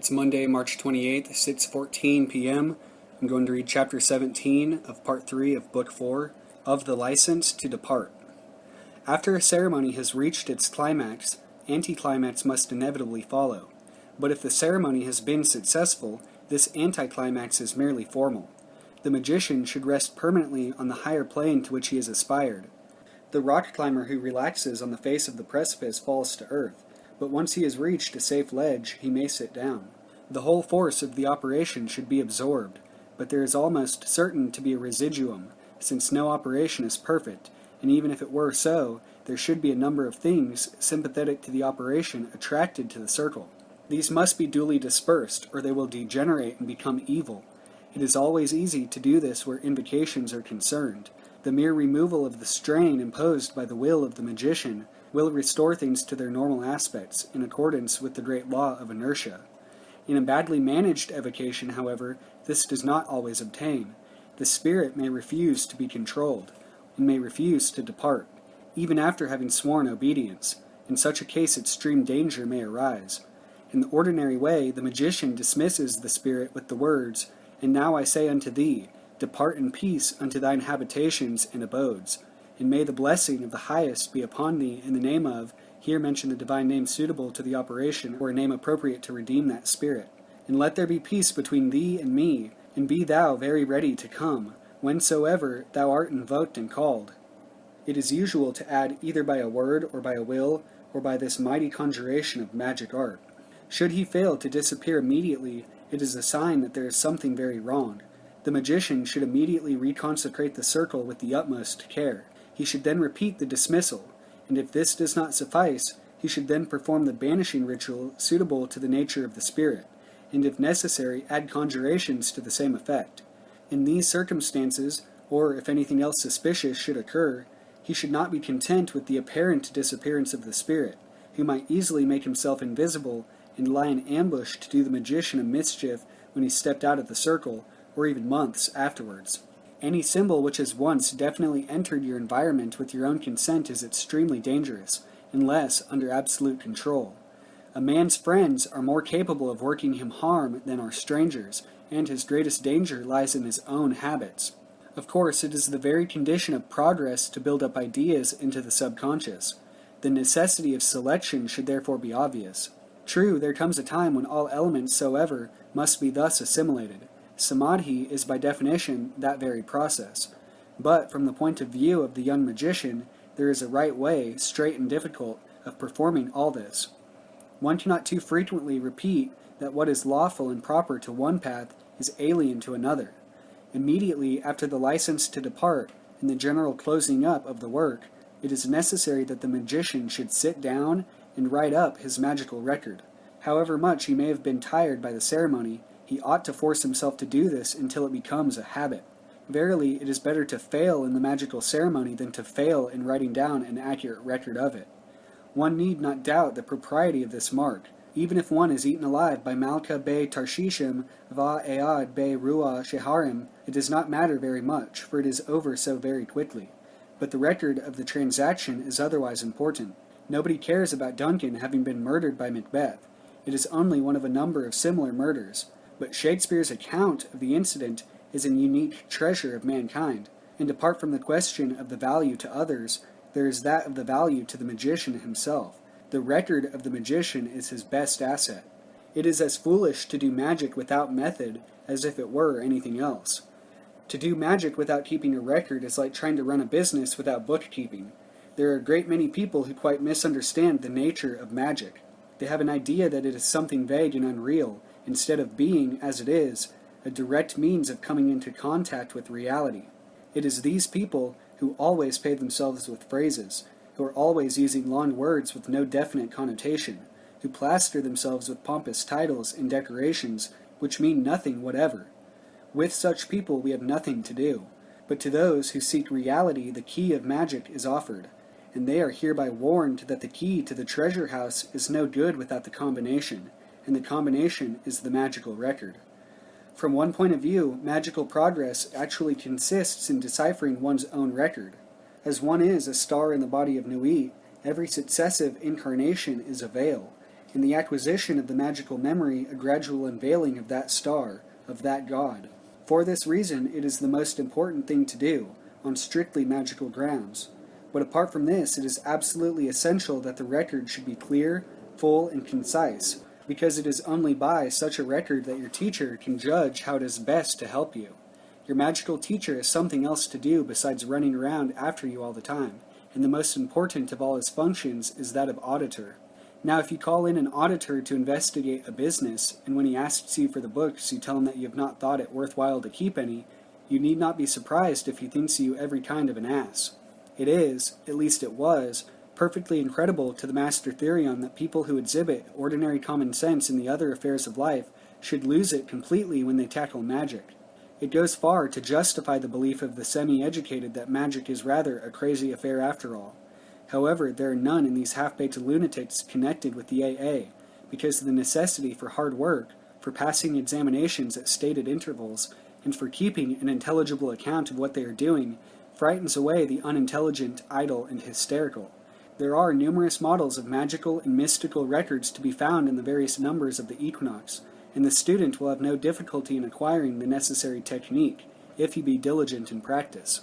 It's Monday, March 28th, 6:14 p.m. I'm going to read Chapter 17 of Part 3 of Book 4, of the License to Depart. After a ceremony has reached its climax, anticlimax must inevitably follow. But if the ceremony has been successful, this anticlimax is merely formal. The magician should rest permanently on the higher plane to which he has aspired. The rock climber who relaxes on the face of the precipice falls to earth, but once he has reached a safe ledge, he may sit down. The whole force of the operation should be absorbed, but there is almost certain to be a residuum, since no operation is perfect, and even if it were so, there should be a number of things sympathetic to the operation attracted to the circle. These must be duly dispersed, or they will degenerate and become evil. It is always easy to do this where invocations are concerned. The mere removal of the strain imposed by the will of the magician will restore things to their normal aspects, in accordance with the great law of inertia. In a badly managed evocation, however, this does not always obtain. The spirit may refuse to be controlled, and may refuse to depart, even after having sworn obedience. In such a case extreme danger may arise. In the ordinary way, the magician dismisses the spirit with the words, "And now I say unto thee, depart in peace unto thine habitations and abodes. And may the blessing of the highest be upon thee in the name of," here mention the divine name suitable to the operation, or a name appropriate to redeem that spirit. "And let there be peace between thee and me, and be thou very ready to come, whensoever thou art invoked and called." It is usual to add either by a word, or by a will, or by this mighty conjuration of magic art. Should he fail to disappear immediately, it is a sign that there is something very wrong. The magician should immediately reconsecrate the circle with the utmost care. He should then repeat the dismissal, and if this does not suffice, he should then perform the banishing ritual suitable to the nature of the spirit, and if necessary, add conjurations to the same effect. In these circumstances, or if anything else suspicious should occur, he should not be content with the apparent disappearance of the spirit, who might easily make himself invisible and lie in ambush to do the magician a mischief when he stepped out of the circle, or even months afterwards. Any symbol which has once definitely entered your environment with your own consent is extremely dangerous, unless under absolute control. A man's friends are more capable of working him harm than are strangers, and his greatest danger lies in his own habits. Of course, it is the very condition of progress to build up ideas into the subconscious. The necessity of selection should therefore be obvious. True, there comes a time when all elements soever must be thus assimilated. Samadhi is by definition that very process. But from the point of view of the young magician, there is a right way, straight and difficult, of performing all this. One cannot too frequently repeat that what is lawful and proper to one path is alien to another. Immediately after the license to depart and the general closing up of the work, it is necessary that the magician should sit down and write up his magical record. However much he may have been tired by the ceremony, he ought to force himself to do this until it becomes a habit. Verily, it is better to fail in the magical ceremony than to fail in writing down an accurate record of it. One need not doubt the propriety of this mark. Even if one is eaten alive by Malka be Tarshishim va Ead be Ruah Sheharim, it does not matter very much, for it is over so very quickly. But the record of the transaction is otherwise important. Nobody cares about Duncan having been murdered by Macbeth. It is only one of a number of similar murders. But Shakespeare's account of the incident is an unique treasure of mankind, and apart from the question of the value to others, there is that of the value to the magician himself. The record of the magician is his best asset. It is as foolish to do magic without method as if it were anything else. To do magic without keeping a record is like trying to run a business without bookkeeping. There are a great many people who quite misunderstand the nature of magic. They have an idea that it is something vague and unreal, instead of being, as it is, a direct means of coming into contact with reality. It is these people who always pay themselves with phrases, who are always using long words with no definite connotation, who plaster themselves with pompous titles and decorations which mean nothing whatever. With such people we have nothing to do, but to those who seek reality the key of magic is offered, and they are hereby warned that the key to the treasure house is no good without the combination, and the combination is the magical record. From one point of view, magical progress actually consists in deciphering one's own record. As one is a star in the body of Nui, every successive incarnation is a veil, and the acquisition of the magical memory a gradual unveiling of that star, of that god. For this reason, it is the most important thing to do, on strictly magical grounds. But apart from this, it is absolutely essential that the record should be clear, full, and concise, because it is only by such a record that your teacher can judge how it is best to help you. Your magical teacher has something else to do besides running around after you all the time, and the most important of all his functions is that of auditor. Now, if you call in an auditor to investigate a business, and when he asks you for the books, you tell him that you have not thought it worthwhile to keep any, you need not be surprised if he thinks you every kind of an ass. It is, at least it was, perfectly incredible to the master Therion that people who exhibit ordinary common sense in the other affairs of life should lose it completely when they tackle magic. It goes far to justify the belief of the semi-educated that magic is rather a crazy affair after all. However, there are none in these half-baked lunatics connected with the AA, because the necessity for hard work, for passing examinations at stated intervals, and for keeping an intelligible account of what they are doing, frightens away the unintelligent, idle, and hysterical. There are numerous models of magical and mystical records to be found in the various numbers of the equinox, and the student will have no difficulty in acquiring the necessary technique, if he be diligent in practice.